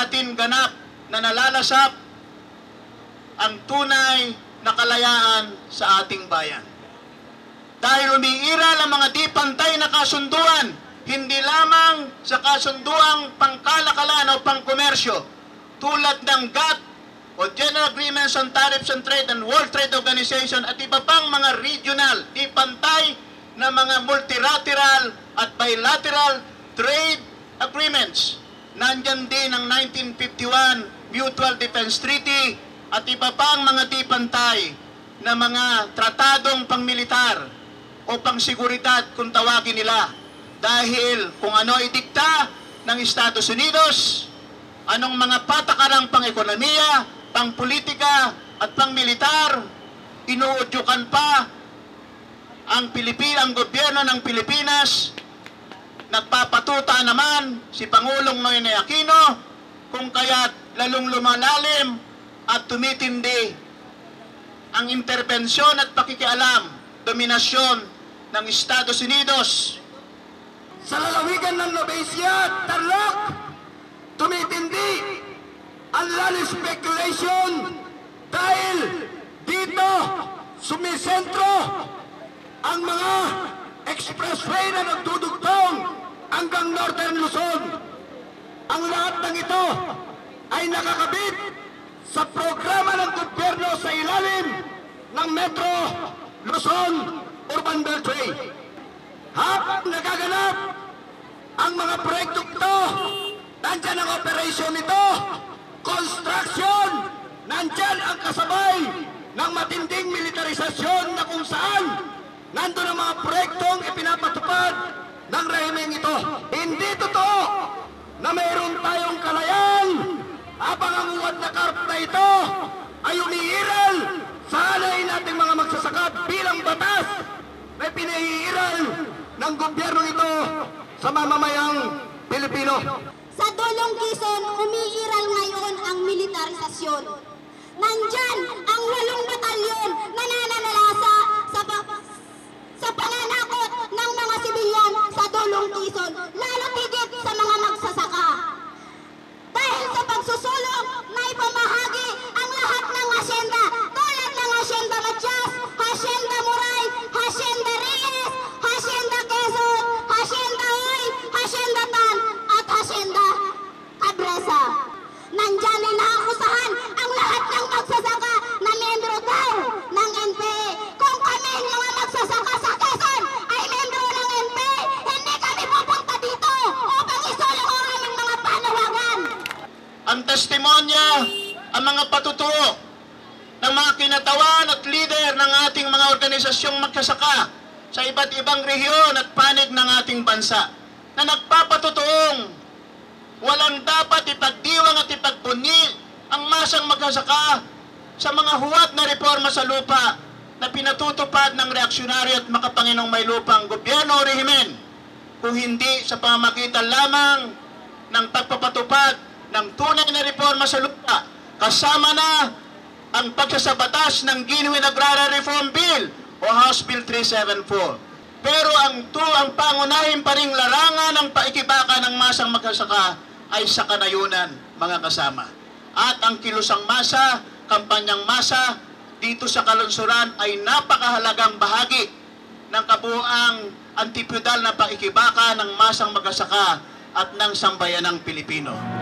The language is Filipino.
natin ganap na nalalasap ang tunay na kalayaan sa ating bayan. Dahil umiiral ang mga di pantay na kasunduan, hindi lamang sa kasunduang pangkalakalan o pangkomersyo, tulad ng GATT o General Agreements on Tariffs and Trade and World Trade Organization at iba pang mga regional, di pantay na mga multilateral at bilateral trade agreements. Nandyan din ang 1951 Mutual Defense Treaty at iba pang mga di pantay na mga tratadong pangmilitar o pangseguridad kung tawagin nila. Dahil kung ano idikta ng Estados Unidos, anong mga patakarang pang-ekonomiya, pang-politika at pang-militar, inuudyukan pa ang gobyerno ng Pilipinas. Nagpapatuta naman si Pangulong Noynoy Aquino, kung kaya't lalong lumalalim at tumitindi ang interbensyon at pakikialam, dominasyon ng Estados Unidos. Sa lalawigan ng Nueva Tarlac, tumitindi ang land speculation dahil dito sumisentro ang mga expressway na nagdudugtong hanggang Northern Luzon. Ang lahat ng ito ay nakakabit sa programa ng gobyerno sa ilalim ng Metro Luzon Urban Beltway. Habang nagaganap ang mga proyekto ito, nandyan ang operasyon nito, construction, nandyan ang kasabay ng matinding militarisasyon na kung saan nandun ang mga proyektong ipinapatupad ng rehimeng ito. Hindi totoo na mayroon tayong kalayaan habang ang uwad na karta ito ay umiiral sa hanay nating mga magsasaka bilang batas na pinahiiral ng gobyerno ito sa mamamayang Pilipino. Sa Dulong Quezon, umiiral ngayon ang militarisasyon. Nandyan ang 8 batalyon na nananalasa sa pananakot ng mga sibilyan sa Dulong Quezon, lalo tigit sa mga magsasaka. Dahil sa pagsusulong na ipamahagi ang lahat ng asyenda, tulad ng Hacienda Matias, Hacienda Moray, Hacienda Reyes, Hacienda Quezon, Hacienda Oy, Hacienda Tan, at Hacienda Cabresa. Nandyan ay naakusahan ang lahat ng magsasaka na membro daw ng NPA. Kung kami mga magsasaka sa Quezon ay membro ng NPA, hindi kami pupunta dito upang isulong ang aming mga panawagan. Ang testimonya, ang mga patutuo ng mga kinatawan at leader ng ating mga organisasyong magsasaka sa iba't ibang rehiyon at panig ng ating bansa na nagpapatutuong walang dapat ipagdiwang at ipagpunyi ang masang magsasaka sa mga huwad na reforma sa lupa na pinatutupad ng reaksyonaryo at makapanginong may lupang gobyerno o rehimen, kung hindi sa pamamagitan lamang ng pagpapatupad ng tunay na reforma sa lupa, kasama na ang pagsasabatas ng Genuine Agrarian Reform Bill o House Bill 374. Pero ang pangunahin pa ring larangan ng paikibaka ng masang magsasaka ay sa kanayunan, mga kasama. At ang kilusang masa, kampanyang masa, dito sa kalunsuran ay napakahalagang bahagi ng kabuuang antipyudal na paikibaka ng masang magsasaka at ng sambayanang Pilipino.